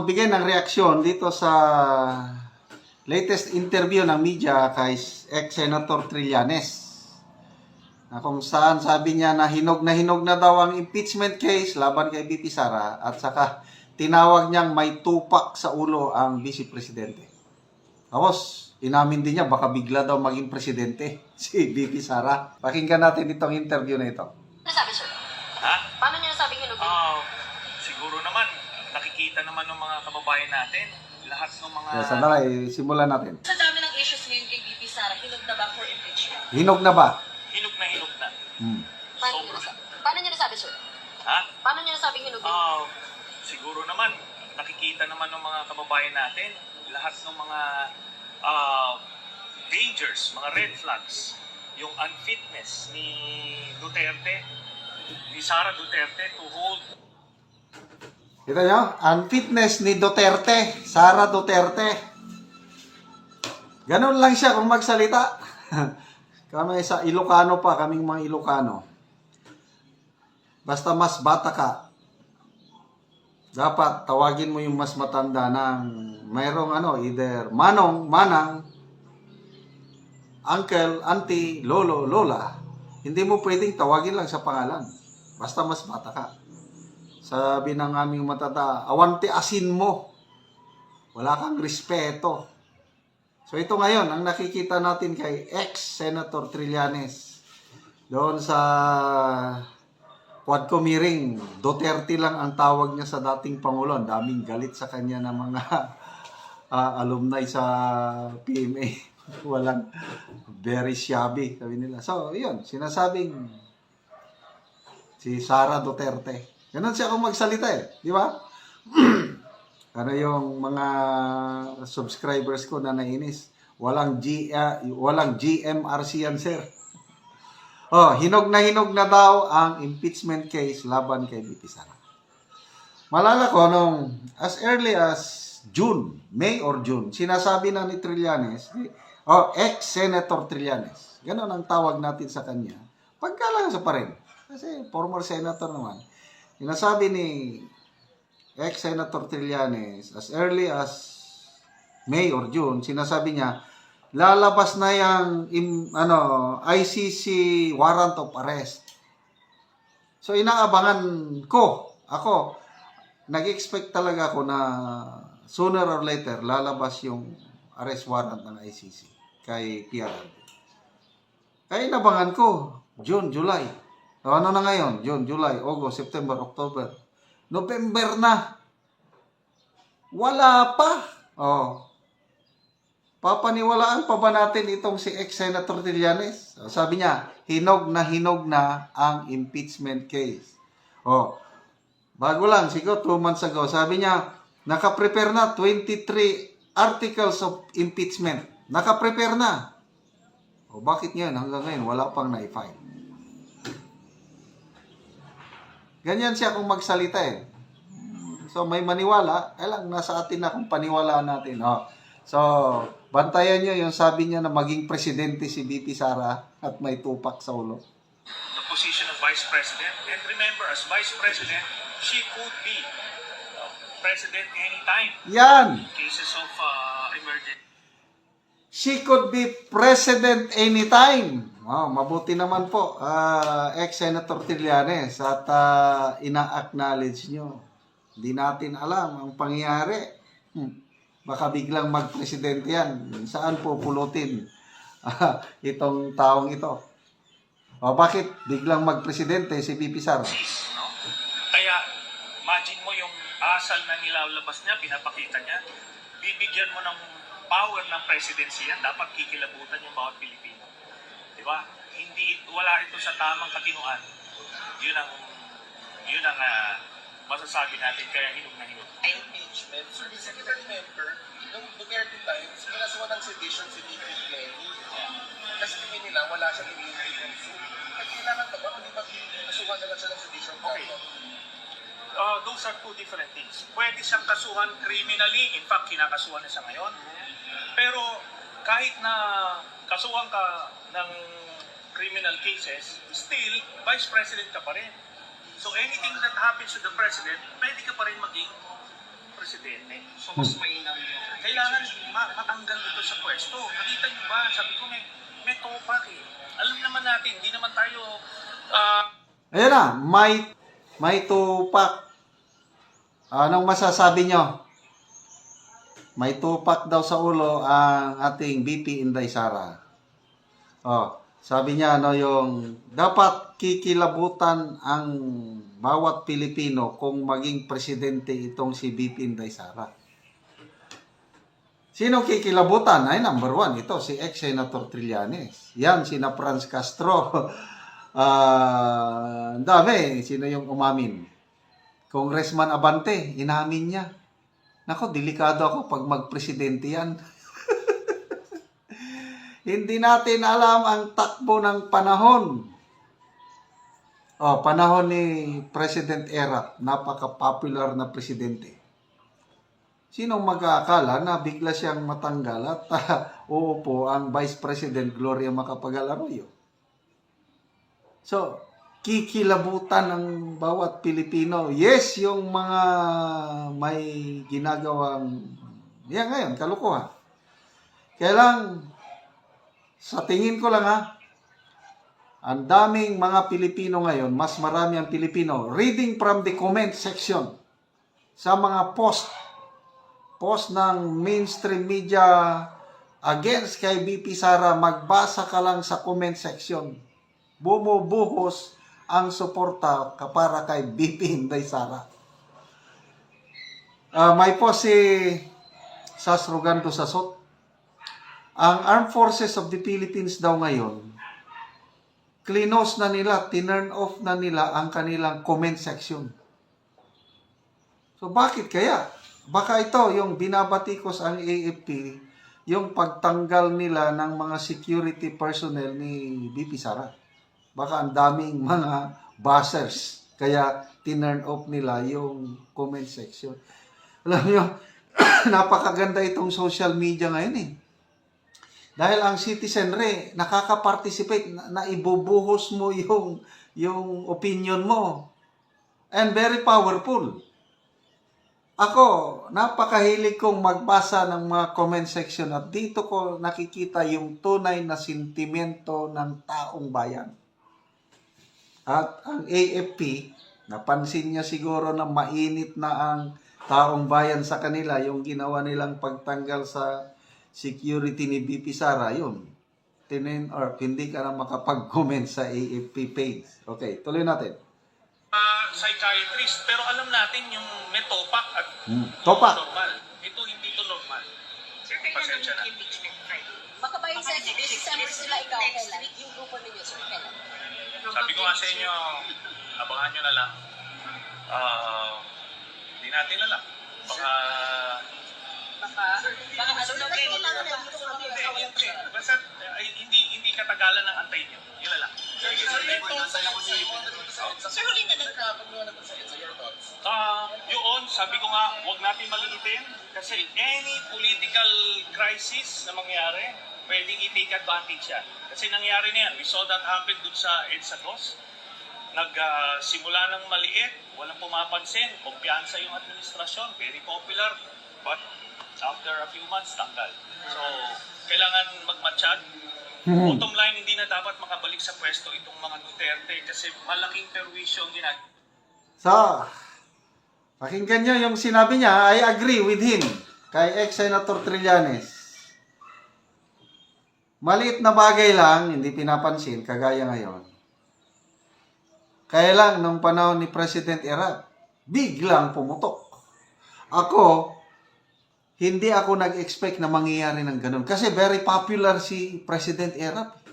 magbigay ng reaksyon dito sa latest interview ng media kay ex-Senator Trillanes. Na kung saan sabi niya na hinog na daw ang impeachment case laban kay VP Sara at saka tinawag niyang may tupak sa ulo ang Vice Presidente. Tapos, inamin din niya baka bigla daw maging presidente si VP Sara. Pakinggan natin itong interview na ito. Ano sabi, sir? Ha? Paano niyo nasabing hinog? Siguro naman, nakikita naman ng mga kababayan natin, lahat ng mga... Sandali, simulan natin. Sa dami ng issues ngayon kay VP Sara, hinog na ba for impeachment? Hinog na ba? Hinog na. Paano niyo nasabi, sir? Ha? Paano niyo nasabing hinog? Siguro naman, nakikita naman ng mga kababayan natin, lahat ng mga dangers, mga red flags, yung unfitness ni Duterte, ni Sara Duterte to hold. Kita nyo? Unfitness ni Duterte, Sara Duterte. Ganun lang siya kung magsalita. Kami sa Ilocano pa, kaming mga Ilocano. Basta mas bata ka, dapat tawagin mo yung mas matanda ng mayroong either manong, manang, uncle, auntie, lolo, lola. Hindi mo pwedeng tawagin lang sa pangalan. Basta mas bata ka. Sabi ng aming matata, awante asin mo. Wala kang respeto. So ito ngayon, ang nakikita natin kay ex-Senator Trillanes. Doon sa Quadcom hearing, Duterte lang ang tawag niya sa dating Pangulo. Ang daming galit sa kanya ng mga alumni sa PMA. Walang very shabby, sabi nila. So, yun, sinasabing si Sara Duterte. Ganun siya kung magsalita di ba? Ano yung mga subscribers ko na nainis? Walang GMRC yan, sir. Hinog na daw ang impeachment case laban kay VP Sara. Malala ko nung as early as June, May or June, sinasabi na ni Trillanes, ex-Senator Trillanes. Ganun ang tawag natin sa kanya. Pagkalasa pa rin. Kasi former senator naman. Sinasabi ni ex-Senator Trillanes, as early as May or June, sinasabi niya, lalabas na yung ICC warrant of arrest. So inaabangan ko, ako, nag-expect talaga ako na sooner or later lalabas yung arrest warrant ng ICC kay PRRD. Kaya inabangan ko, June, July. So, ano na ngayon? June, July, August, September, October. November na. Wala pa. Papaniwalaan pa ba natin itong si ex-Senator Trillanes? Sabi niya, hinog na ang impeachment case. Bago lang, siguro 2 months ago, sabi niya, nakaprepare na 23 articles of impeachment. Nakaprepare na. Bakit ngayon? Hanggang ngayon, wala pang na-file. Ganyan siya kung magsalita So, may maniwala, lang nasa atin na kung paniwalaan natin. So, bantayan nyo yung sabi niya na maging presidente si VP Sara at may tupak sa ulo. The position of Vice President. And remember, as Vice President, she could be President anytime. Yan! In cases of emergency. She could be President anytime. Mabuti naman po, ex-Senator Trillanes at ina-acknowledge nyo. Hindi natin alam ang pangyayari. Baka biglang mag-presidente yan. Saan pupulutin itong taong ito? Bakit biglang mag-presidente si VP Sara? No? Kaya, imagine mo yung asal na nilalabas niya, pinapakita niya. Bibigyan mo ng power ng presidency yan, dapat kikilabutan yung bawat Pilipino. Di ba? Wala ito sa tamang katinuan. Yun ang masasabi natin, kaya hinog na hinog. Impeachment. So, the second member, nung Duterte times, kinasuhan ng sedition si VP Lenny. Kasi tingin nila, wala siyang impeachment suit. At kailangan ba kung di ba kinasuhan na lang siya ng sedition? Okay. Those are two different things. Pwede siyang kasuhan criminally, in fact, kinakasuhan na siya ngayon. Pero kahit na kasuhan ka ng criminal cases, still, Vice President ka pa rin. So anything that happens to the President, pwede ka pa rin maging presidente. So mas mainam yun. Kailangan matanggal ito sa pwesto. Nakita niyo ba? Sabi ko may topak eh. Alam naman natin, hindi naman tayo Ayan na, may tupak. Anong masasabi nyo? May tupak daw sa ulo ang ating BP Inday Sara. Sabi niya yung dapat kikilabutan ang bawat Pilipino kung maging presidente itong si BP Inday Sara. Sino kikilabutan? Ay, number 1, ito si ex-Senator Trillanes. Yan, sina Franz Castro. Ang dami. Sino yung umamin? Congressman Abante, inamin niya. Nako, delikado ako pag magpresidente yan. Hindi natin alam ang takbo ng panahon. Panahon ni President Erap, napaka-popular na presidente. Sinong mag-aakala na bigla siyang matanggal at uupo ang Vice President Gloria Macapagal Arroyo? So, kikilabutan ng bawat Pilipino. Yes, yung mga may ginagawang, yan ngayon, kalukuhan. Kaya lang, sa tingin ko lang ang daming mga Pilipino ngayon, mas marami ang Pilipino, reading from the comment section, sa mga post ng mainstream media against kay BP Sara, magbasa ka lang sa comment section. Bumubuhos ang suporta para kay BP Inday Sara. May post si Sas Rogando Sasot. Ang Armed Forces of the Philippines daw ngayon, klinos na nila, tinurn off na nila ang kanilang comment section. So bakit kaya? Baka ito yung binabatikos ang AFP, yung pagtanggal nila ng mga security personnel ni BP Sara. Baka ang daming mga buzzers, kaya tinurn off nila yung comment section. Alam nyo, napakaganda itong social media ngayon eh. Dahil ang citizenry, nakaka-participate, na ibubuhos mo yung opinion mo. And very powerful. Ako, napakahilig kong magbasa ng mga comment section at dito ko nakikita yung tunay na sentimento ng taong bayan. At ang AFP, napansin niya siguro na mainit na ang taong bayan sa kanila, yung ginawa nilang pagtanggal sa security ni BP Sara, yun. Tinin or hindi ka na makapag-comment sa AFP page. Okay, tuloy natin. Psychiatrist, pero alam natin yung may topak at Topak. normal. Ito hindi to normal. Sir, kailan Pasensya na. ang impeachment trial? Baka ba yung sa December sila ikaw Next kailan? week. Yung grupo ninyo, sir, kailan? Sabi ko nga sa inyo, abangan nyo na lang. Hindi natin alam. Baka Baka ano na rin. hindi. Basta hindi katagalan ng antay nyo. Yun na lang. Sir, huli na lang. Yun, sabi ko nga, huwag natin maliitin. Kasi any political crisis na mangyari, pwedeng i-take advantage yan. Kasi nangyari na yan. We saw that happen dun sa EDSA Dos. Nagsimula ng maliit, walang pumapansin, kumpiyansa yung administrasyon, very popular, but after a few months, tanggal. So, kailangan magmatsyag. Bottom line, hindi na dapat makabalik sa pwesto itong mga Duterte kasi malaking perwisyo ang ginagawa. So, pakinggan nyo yung sinabi niya, I agree with him, kay ex-Senator Trillanes. Maliit na bagay lang, hindi pinapansin, kagaya ngayon. Kaya lang, nung panahon ni President Erap, biglang pumutok. Hindi ako nag-expect na mangyayari ng ganun. Kasi very popular si President Erap.